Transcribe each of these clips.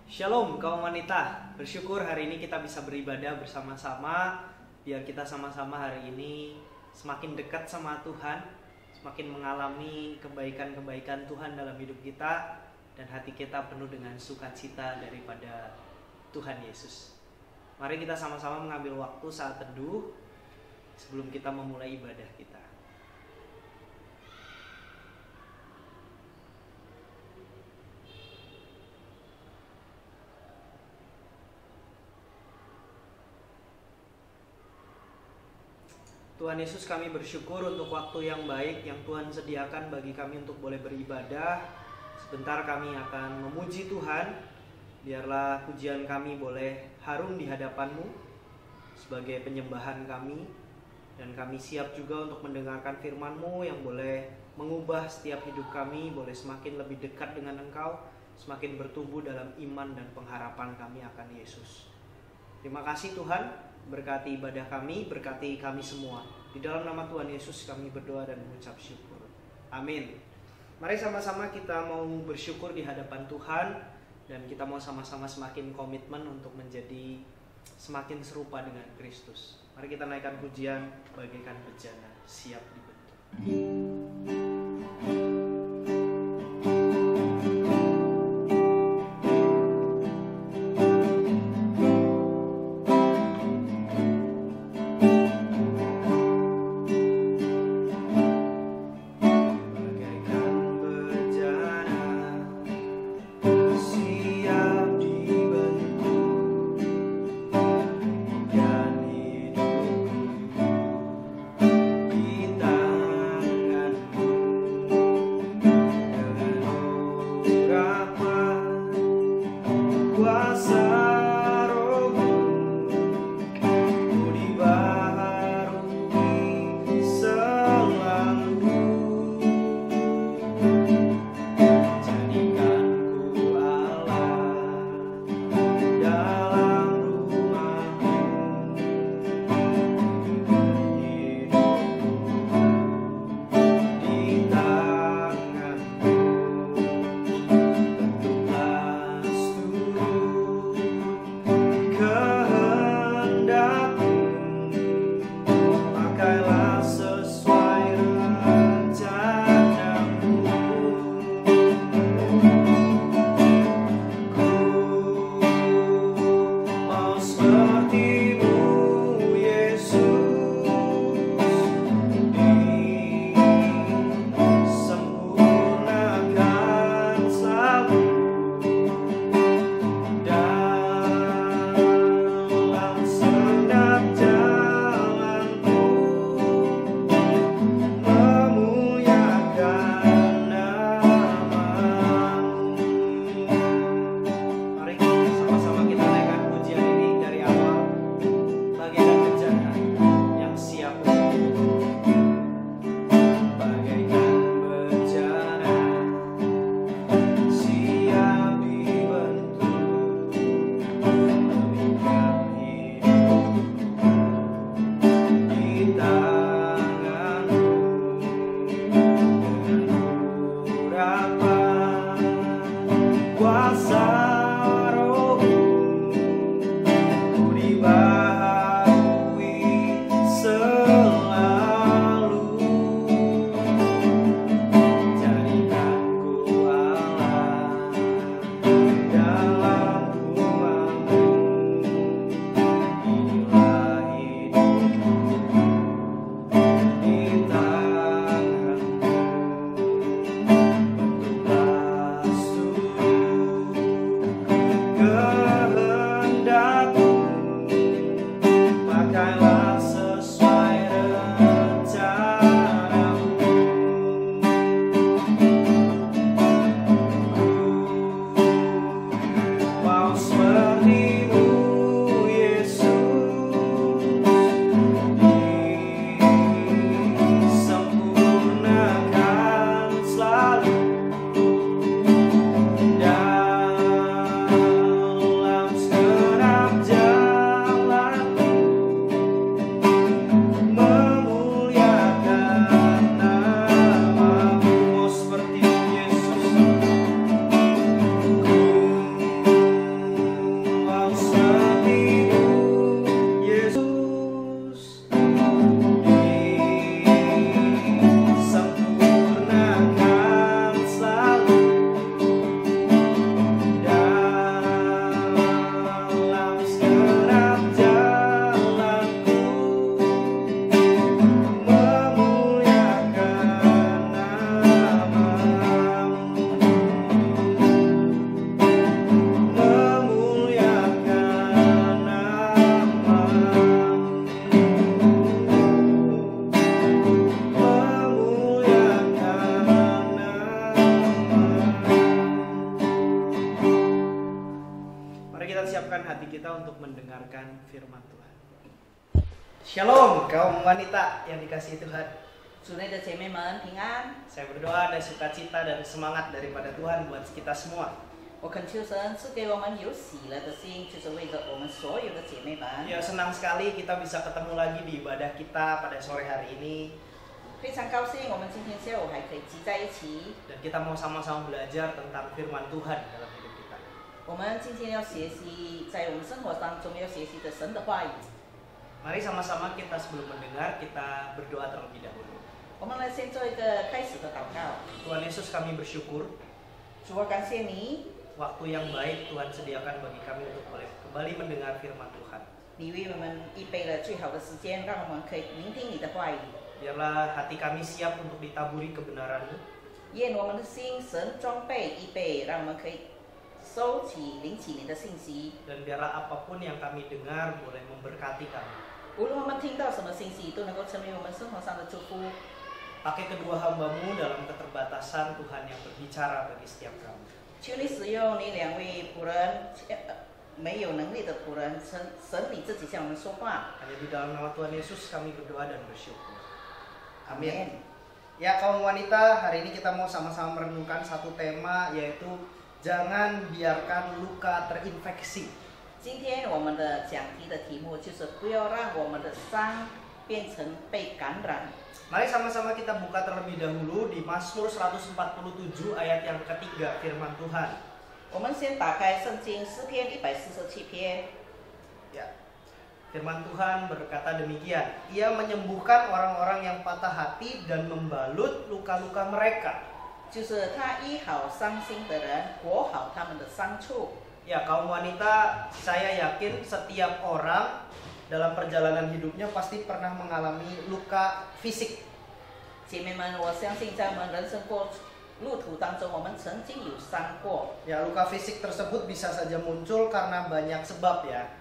Shalom kaum wanita, bersyukur hari ini kita bisa beribadah bersama-sama. Biar kita sama-sama hari ini semakin dekat sama Tuhan, semakin mengalami kebaikan-kebaikan Tuhan dalam hidup kita, dan hati kita penuh dengan sukacita daripada Tuhan Yesus. Mari kita sama-sama mengambil waktu saat teduh sebelum kita memulai ibadah kita. Tuhan Yesus, kami bersyukur untuk waktu yang baik yang Tuhan sediakan bagi kami untuk boleh beribadah. Sebentar kami akan memuji Tuhan. Biarlah pujian kami boleh harum di hadapan-Mu sebagai penyembahan kami. Dan kami siap juga untuk mendengarkan firman-Mu yang boleh mengubah setiap hidup kami, boleh semakin lebih dekat dengan Engkau, semakin bertumbuh dalam iman dan pengharapan kami akan Yesus. Terima kasih Tuhan. Berkati ibadah kami, berkati kami semua. Di dalam nama Tuhan Yesus kami berdoa dan mengucap syukur. Amin. Mari sama-sama kita mau bersyukur di hadapan Tuhan. Dan kita mau sama-sama semakin komitmen untuk menjadi semakin serupa dengan Kristus. Mari kita naikkan pujian bagaikan bejana siap dibentuk. Mari kita siapkan hati kita untuk mendengarkan firman Tuhan. Shalom kaum wanita yang dikasihi Tuhan. 主内的姐妹们平安。 Saya berdoa ada sukacita dan semangat daripada Tuhan buat kita semua. 我恳求神赐给我们有喜乐的心，就是为着我们所有的姐妹们。 Ya, senang sekali kita bisa ketemu lagi di ibadah kita pada sore hari ini. 非常高兴，我们今天下午还可以聚在一起。 Dan kita mau sama-sama belajar tentang firman Tuhan dalam hidup kita. 我们今天要学习，在我们生活当中要学习的神的话语。 Mari sama-sama kita sebelum mendengar kita berdoa terlebih dahulu. 我们来先做一个开始的祷告。 Tuhan Yesus, kami bersyukur 主，我感谢你， waktu yang baik Tuhan sediakan bagi kami untuk boleh kembali mendengar firman Tuhan. 你为我们预备了最好的时间，让我们可以聆听你的话语。 Biarlah hati kami siap untuk ditaburi kebenaran-Mu. 愿我们的心神装备预备，让我们可以收起、领起你的信息。 Dan biarlah apapun yang kami dengar boleh memberkati kami. 无论我们听到什么信息，都能够成为我们生活上的祝福。 Pakai kedua hamba-Mu dalam keterbatasan Tuhan yang berbicara bagi setiap kami. 求你使用你两位仆人，没有能力的仆人，神你自己向我们说话。 Hanya di dalam nama Tuhan Yesus kami berdoa dan bersyukur. Amin. Ya kaum wanita, hari ini kita mau sama-sama merenungkan satu tema, yaitu jangan biarkan luka terinfeksi. 今天我们的讲题的题目就是不要让我们的伤变成被感染。 Mari sama-sama kita buka terlebih dahulu di Mazmur 147 ayat yang ketiga firman Tuhan. 我们先打开圣经诗篇147篇。 Ya. Firman Tuhan berkata demikian, Ia menyembuhkan orang-orang yang patah hati dan membalut luka-luka mereka. 就是他医好伤心的人，裹好他们的伤处。 Ya, kaum wanita, saya yakin setiap orang dalam perjalanan hidupnya pasti pernah mengalami luka fisik. 姐妹们，我相信在我们人生路途当中，我们曾经有伤过。 Ya, luka fisik tersebut bisa saja muncul karena banyak sebab ya.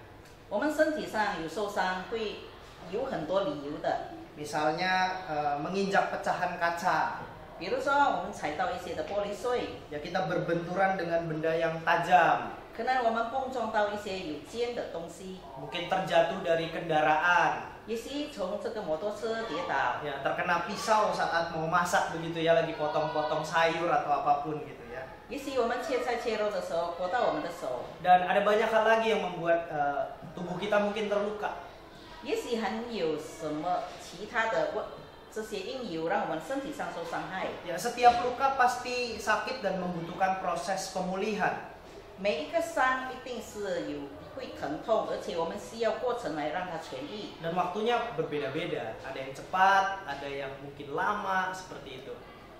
我们身体上有受伤，会有很多理由的。 Misalnya menginjak pecahan kaca. 比如说，我们踩到一些的玻璃碎， Ya, kita berbenturan dengan benda yang tajam. 可能我们碰撞到一些有尖的东西， Mungkin terjatuh dari kendaraan. 也许从这个摩托车跌倒， Ya, terkena pisau saat mau masak begitu ya, lagi potong-potong sayur atau apapun gitu ya. 也许我们切菜切肉的时候割到我们的手， Dan ada banyak hal lagi yang membuat tubuh kita mungkin terluka. 也许还有什么其他的这些因由让我们身体上受伤害。 Ya, setiap luka pasti sakit dan membutuhkan proses pemulihan. 每一个伤一定是会疼痛，而且我们需要过程来让它痊愈。 Dan waktunya berbeda-beda. Ada yang cepat, ada yang mungkin lama, seperti itu.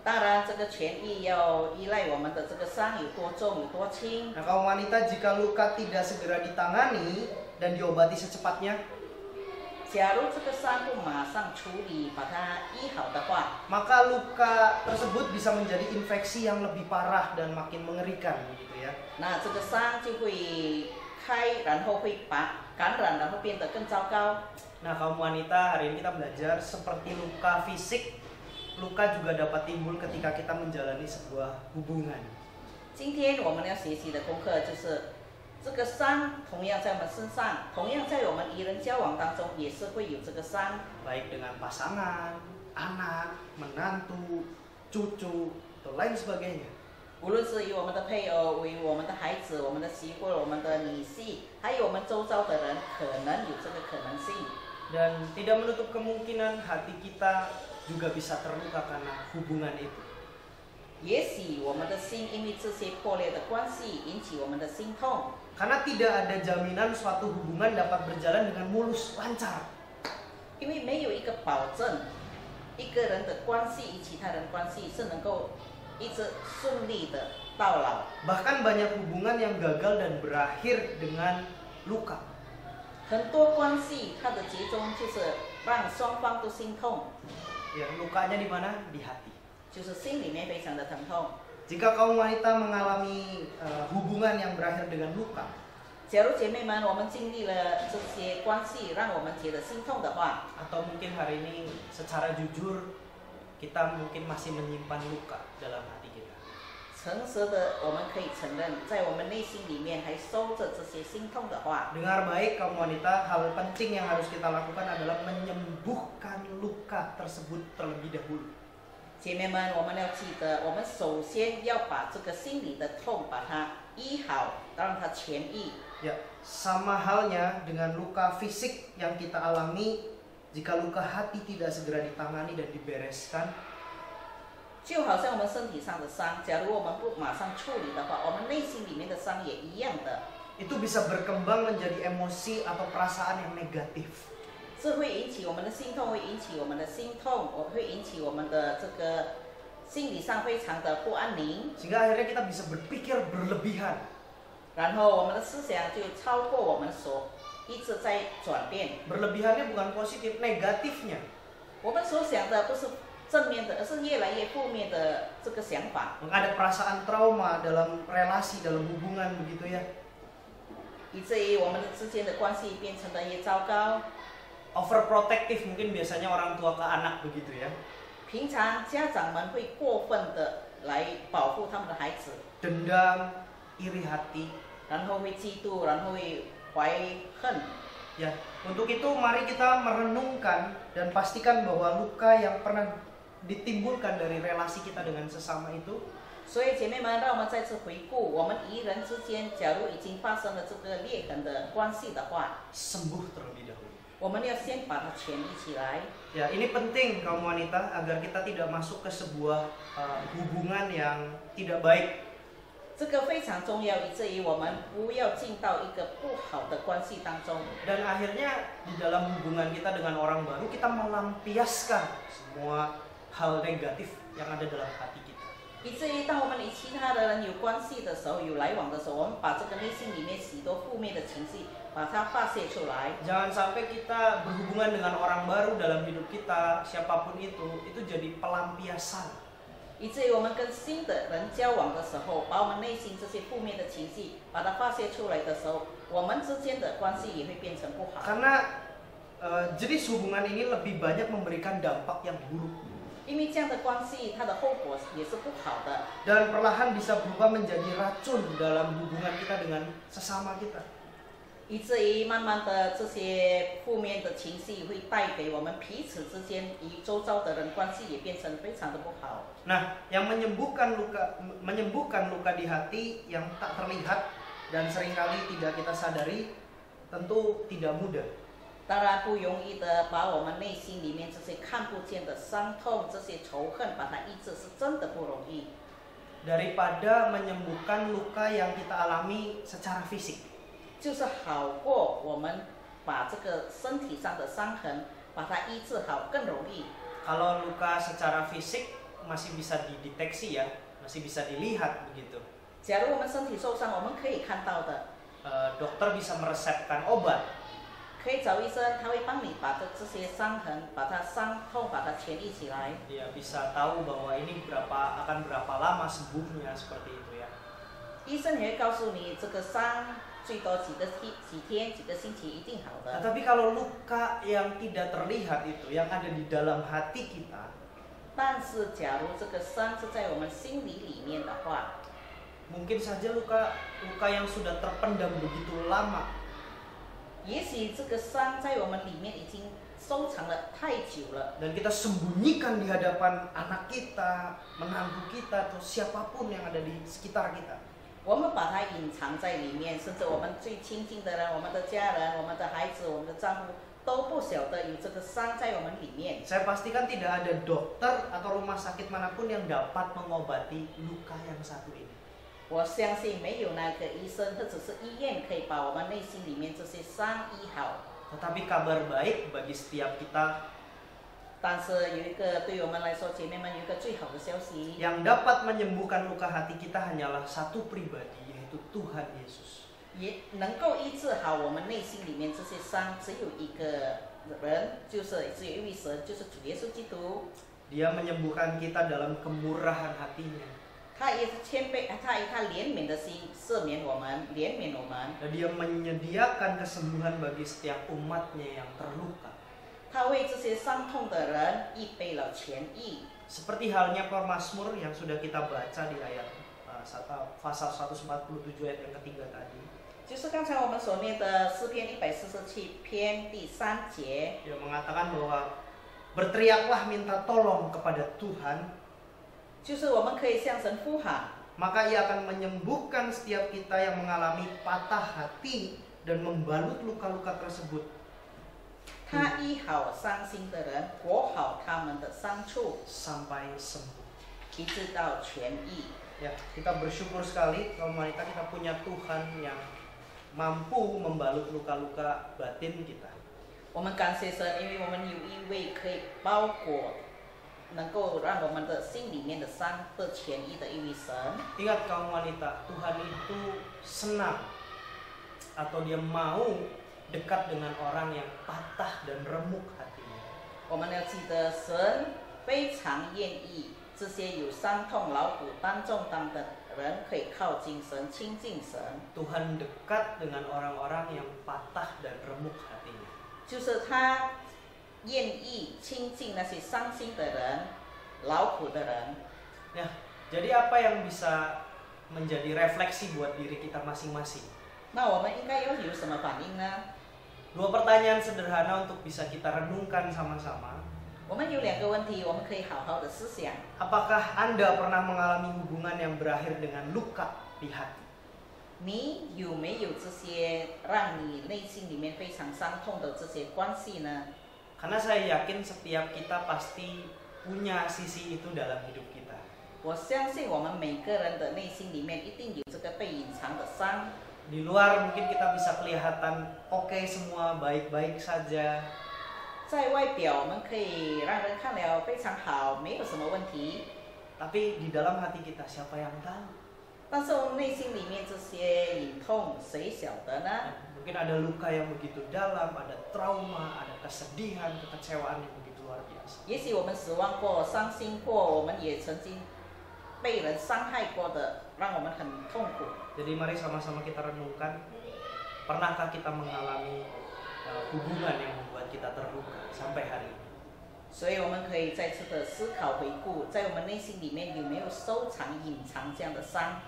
当然，这个痊愈要依赖我们的这个伤有多重、有多轻。 Nah, kaum wanita, jika luka tidak segera ditangani dan diobati secepatnya, 假如这个伤不马上处理，把它医好的话， maka luka tersebut bisa menjadi infeksi yang lebih parah dan makin mengerikan begitu ya. 那这个伤就会开，然后会把感染，然后变得更糟糕。 Nah, kaum wanita, hari ini kita belajar seperti luka fisik, luka juga dapat timbul ketika kita menjalani sebuah hubungan. 今天我们要学习的功课就是这个伤同样在我们身上，同样在我们与人交往当中也是会有这个伤。 Baik dengan pasangan, anak, menantu, cucu, atau lain sebagainya. 无论是与我们的配偶、与我们的孩子、我们的媳妇、我们的女婿，还有我们周遭的人，可能有这个可能性。 Dan tidak menutup kemungkinan hati kita juga bisa terluka karena hubungan itu. 也许我们的心因为这些破裂的关系引起我们的心痛， Karena tidak ada jaminan suatu hubungan dapat berjalan dengan mulus, lancar. 因为没有一个保证，一个人的关系与其他人关系是能够一直顺利的到老。 Bahkan banyak hubungan yang gagal dan berakhir dengan luka. 很多关系它的结终就是让双方都心痛， Ya, lukanya di mana? Di hati. 就是心里面非常的疼痛。 Jika kaum wanita mengalami hubungan yang berakhir dengan luka, 假如姐妹们，我们经历了这些关系，让我们觉得心痛的话， atau mungkin hari ini secara jujur kita mungkin masih menyimpan luka dalam hati kita. 诚实的，我们可以承认，在我们内心里面还收着这些心痛的话。 Dengar baik kaum wanita, hal penting yang harus kita lakukan adalah menyembuhkan luka tersebut terlebih dahulu. 姐妹们，我们要记得，我们首先要把这个心里的痛把它医好，让它痊愈。 Ya, sama halnya dengan luka fisik yang kita alami, jika luka hati tidak segera ditangani dan dibereskan, 就好像我们身体上的伤，假如我们不马上处理的话，我们内心里面的伤也一样的。 itu bisa berkembang menjadi emosi atau perasaan yang negatif. 这会引起我们的心痛，会引起我们的心痛，会引起我们的这个心理上非常的不安宁， Sehingga akhirnya kita bisa berpikir berlebihan. 然后我们的思想就超过我们所一直在转变。 Berlebihannya bukan positif, negatifnya. 我们所想的不是正面的，而是越来越负面的这个想法， Maka ada perasaan trauma dalam relasi, dalam hubungan begitu ya. 以至于我们的之间的关系变成了越糟糕。 Overprotective mungkin biasanya orang tua ke anak begitu ya. 平常家长们会过分的来保护他们的孩子， Dendam, iri hati. 然后会嫉妒，然后会怀恨。 Ya, untuk itu mari kita merenungkan dan pastikan bahwa luka yang pernah ditimbulkan dari relasi kita dengan sesama itu 所以姐妹们，让我们再次回顾，我们与人之间，假如已经发生了这个裂痕的关系的话， sembuh terlebih dahulu. 我们要先把它痊愈起来。 Ya, ini penting kaum wanita agar kita tidak masuk ke sebuah hubungan yang tidak baik. 这个非常重要，以至于我们不要进到一个不好的关系当中。 Dan akhirnya di dalam hubungan kita dengan orang baru kita melampiaskan semua hal negatif yang ada dalam hati kita. 以至于当我们与其他的人有关系的时候，有来往的时候，我们把这个内心里面许多负面的情绪，把它发泄出来。 Jangan sampai kita berhubungan dengan orang baru dalam hidup kita, siapapun itu jadi pelampiasan. 以至于我们跟新的人交往的时候，把我们内心这些负面的情绪，把它发泄出来的时候，我们之间的关系也会变成不好。 Karena jenis hubungan ini lebih banyak memberikan dampak yang buruk 因为这样的关系，它的后果也是不好的， dan perlahan bisa berubah menjadi racun dalam hubungan kita dengan sesama kita. 以至于慢慢的这些负面的情绪会带给我们彼此之间与周遭的人关系也变成非常的不好。 Nah, yang menyembuhkan luka di hati yang tak terlihat dan seringkali tidak kita sadari tentu tidak mudah. 当然不容易的把我们内心里面这些看不见的伤痛、这些仇恨，把它医治，是真的不容易。 Daripada menyembuhkan luka yang kita alami secara fisik. 就是好过我们把这个身体上的伤痕把它医治好更容易。 Kalau luka secara fisik masih bisa dideteksi ya, masih bisa dilihat begitu. 假如我们身体受伤，我们可以看到的， Dokter bisa meresepkan obat. 可以找医生，他会帮你把这些伤痕、把它伤痛、把它痊愈起来。 Dia bisa tahu bahwa ini akan berapa lama sembuhnya seperti itu ya. 医生也会告诉你，这个伤最多几天、几个星期一定好的。 Tetapi kalau luka yang tidak terlihat itu, yang ada di dalam hati kita, 但是假如这个伤是在我们心里面的话， mungkin saja luka yang sudah terpendam begitu lama. 也许这个伤在我们里面已经收藏了太久了。 Dan kita sembunyikan di hadapan anak kita, menantu kita, atau siapapun yang ada di sekitar kita. 我们把它隐藏在里面，甚至我们最亲近的人、我们的家人、我们的孩子、我们的丈夫都不晓得有这个伤在我们里面。 Saya pastikan tidak ada dokter atau rumah sakit manapun yang dapat mengobati luka yang satu ini. 我相信没有那个医生或者是医院可以把我们内心里面这些伤医好。 Tetapi kabar baik bagi setiap kita 但是有一个对我们来说，姐妹们有一个最好的消息， yang dapat menyembuhkan luka hati kita hanyalah satu pribadi, yaitu Tuhan Yesus. 也能够医治好我们内心里面这些伤，只有一个人，就是只有一位神，就是主耶稣基督。 Dia menyembuhkan kita dalam kemurahan hatinya. 他也是谦卑，他以他怜悯的心赦免我们，怜悯我们。 Dan dia menyediakan kesembuhan bagi setiap umatnya yang terluka. 他为这些伤痛的人预备了痊愈， Seperti halnya Mazmur yang sudah kita baca di ayat pasal 147 ayat yang ketiga tadi. 就是刚才我们所念的诗篇147篇第3节， Dia mengatakan bahwa berteriaklah minta tolong kepada Tuhan, 就是我们可以向神呼喊， maka Ia akan menyembuhkan setiap kita yang mengalami patah hati dan membalut luka-luka tersebut. 他医好伤心的人，裹好他们的伤处， sampai sembuh. 一直到痊愈。 Ya, kita bersyukur sekali kaum wanita kita punya Tuhan yang mampu membalut luka-luka batin kita. 我们感谢神，因为我们有一位可以包裹，能够让我们的心里面的伤得痊愈的一位神。 Ingat kaum wanita, Tuhan itu senang atau Dia mau dekat dengan orang yang patah dan remuk hatinya. 我们要记得，神非常愿意这些有伤痛、劳苦担重担的人可以靠近神、亲近神。 Tuhan dekat dengan orang-orang yang patah dan remuk hatinya. 就是他愿意亲近那些伤心的人、劳苦的人。 Ya, jadi apa yang bisa menjadi refleksi buat diri kita masing-masing? 那我们应该要有什么反应呢？ Dua pertanyaan sederhana untuk bisa kita renungkan sama-sama. 我们有2个问题，我们可以好好的思想。 Apakah Anda pernah mengalami hubungan yang berakhir dengan luka di hati? 你有没有这些让你内心里面非常伤痛的这些关系呢？ Karena saya yakin setiap kita pasti punya sisi itu dalam hidup kita. 我相信我们每个人的内心里面一定有这个被隐藏的伤。 Di luar mungkin kita bisa kelihatan oke semua, baik-baik saja. 在外表我们可以让人看了非常好，没有什么问题。 Tapi di dalam hati kita siapa yang tahu? 但是我们内心里面这些隐痛，谁晓得呢？ Mungkin ada luka yang begitu dalam, ada trauma, ada kesedihan, kekecewaan yang begitu luar biasa. 也许我们失望过、伤心过，我们也曾经被人伤害过的，让我们很痛苦。 Jadi mari sama-sama kita renungkan, pernahkah kita mengalami hubungan yang membuat kita terluka sampai hari ini? 所以我们可以再次的思考回顾，在我们内心里面有没有收藏、隐藏这样的伤？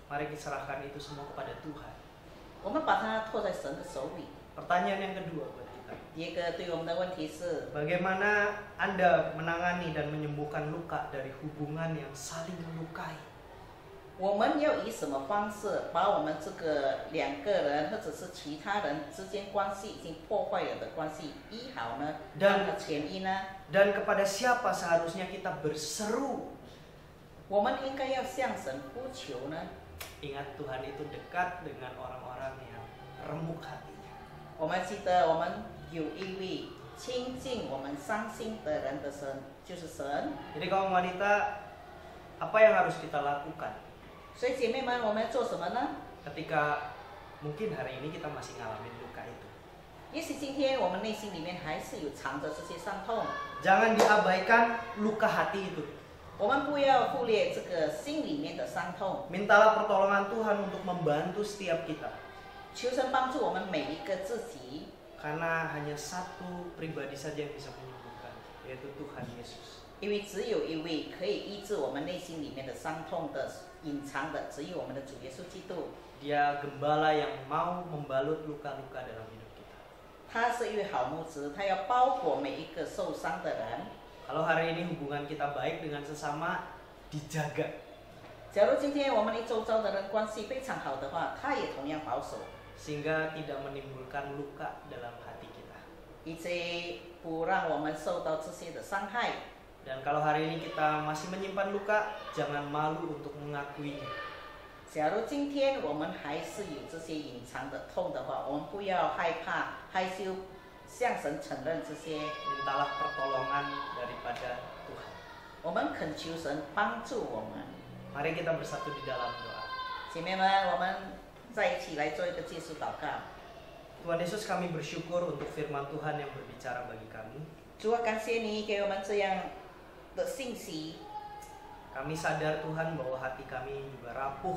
Mari kita serahkan itu semua kepada Tuhan. 我们把它托在神的手里。 Pertanyaan yang kedua buat kita. 第一个对我们的问题是， Bagaimana Anda menangani dan menyembuhkan luka dari hubungan yang saling melukai? 我们要以什么方式把我们这个2个人或者是其他人之间关系已经破坏了的关系医好呢？ 让它痊愈呢？ Dan kepada siapa seharusnya kita berseru? 我们应该要向神呼求呢？ Ingat Tuhan itu dekat dengan orang-orang yang remuk hatinya. 我们记得我们有一位亲近我们伤心的人的神，就是神。 Jadi kaum wanita, apa yang harus kita lakukan 所以姐妹们，我们要做什么呢？ ketika mungkin hari ini kita masih ngalamin luka itu? 也许今天我们内心里面还是有藏着这些伤痛， Jangan diabaikan luka hati itu. 我们不要忽略这个心里面的伤痛。 Mintalah pertolongan Tuhan untuk membantu setiap kita. 求神帮助我们每一个自己， Karena hanya satu pribadi saja yang bisa menyembuhkan, yaitu Tuhan Yesus. 因为只有一位可以医治我们内心里面的伤痛的隐藏的，只有我们的主耶稣基督。 Dia gembala yang mau membalut luka-luka dalam hidup kita. 他是一位好牧师，他要包裹每一个受伤的人。 Kalau hari ini hubungan kita baik dengan sesama, dijaga. 假如今天我们周遭的人关系非常好的话，他也同样保守， Sehingga tidak menimbulkan luka dalam hati kita. 以至不让我们受到这些的伤害。 Dan kalau hari ini kita masih menyimpan luka, jangan malu untuk mengakuinya. 假如今天我们还是有这些隐藏的痛的话，我们不要害怕、害羞，向神承认这些。 Mintalah pertolongan daripada Tuhan. 我们恳求神帮助我们。 Mari kita bersatu di dalam doa. 姐妹们，我们在一起来做一个结束祷告。 Tuhan Yesus, kami bersyukur untuk firman Tuhan yang berbicara bagi kami. 主啊，感谢你给我们这样的信息。 Kami sadar Tuhan bahwa hati kami juga rapuh.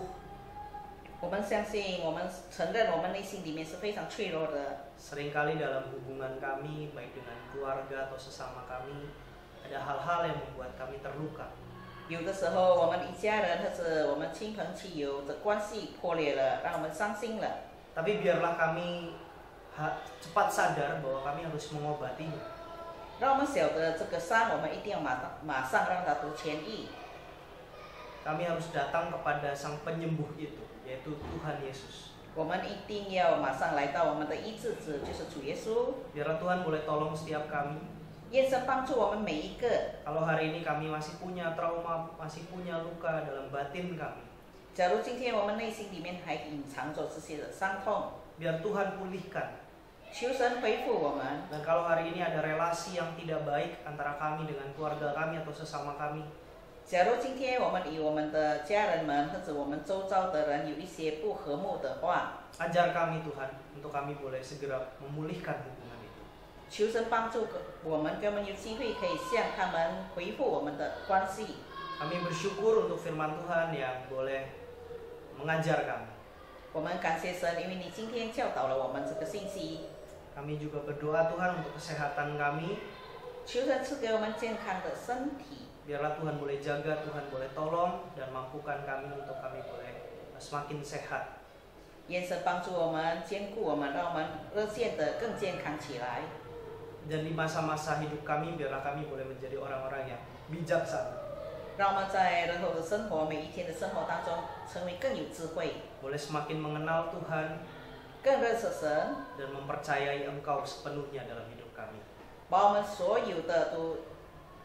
我们相信，我们承认我们内心里面是非常脆弱的。 Seringkali dalam hubungan kami, baik dengan keluarga atau sesama kami, ada hal-hal yang membuat kami terluka. 有的时候我们一家人或者我们亲朋戚友的关系破裂了，让我们伤心了。 Tapi biarlah kami cepat sadar bahwa kami harus mengobatinya. 让我们晓得这个伤，我们一定要马上让它得痊愈。 Kami harus datang kepada Sang Penyembuh itu, yaitu Tuhan Yesus. 我们一定要马上来到我们的医治者，就是主耶稣。 Biarlah Tuhan boleh tolong setiap kami. 愿神帮助我们每一个。 Kalau hari ini kami masih punya trauma, masih punya luka dalam batin kami, 假如今天我们内心里面还隐藏着这些的伤痛， biar Tuhan pulihkan. 求神恢复我们。 Dan kalau hari ini ada relasi yang tidak baik antara kami dengan keluarga kami atau sesama kami, 假如今天我们与我们的家人们或者我们周遭的人有一些不和睦的话， ajar kami Tuhan untuk kami boleh segera memulihkan hubungan itu. 求神帮助我们，给我们有机会可以向他们恢复我们的关系。 Kami bersyukur untuk firman Tuhan yang boleh mengajar kami. 我们感谢神，因为你今天教导了我们这个信息。 Kami juga berdoa Tuhan untuk kesehatan kami. 求神赐给我们健康的身体。 Biarlah Tuhan boleh jaga, Tuhan boleh tolong dan mampukan kami untuk kami boleh semakin sehat. 愿神帮助我们，兼顾我们，让我们变得更健康起来。 Dan di masa-masa hidup kami, biarlah kami boleh menjadi orang-orang yang bijaksana. 让我们在日后的生活，每一天的生活当中，成为更有智慧， Boleh semakin mengenal Tuhan 更认识神， dan mempercayai Engkau sepenuhnya dalam hidup kami. 把我们所有的都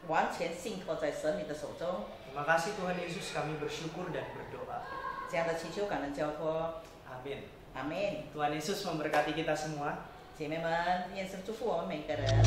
完全信托在神你的手中。 Terima kasih Tuhan Yesus, kami bersyukur dan berdoa. 这样的祈求感恩交托， Amin. 阿门。 Tuhan Yesus memberkati kita semua. 姐妹们，愿神祝福我们每个人。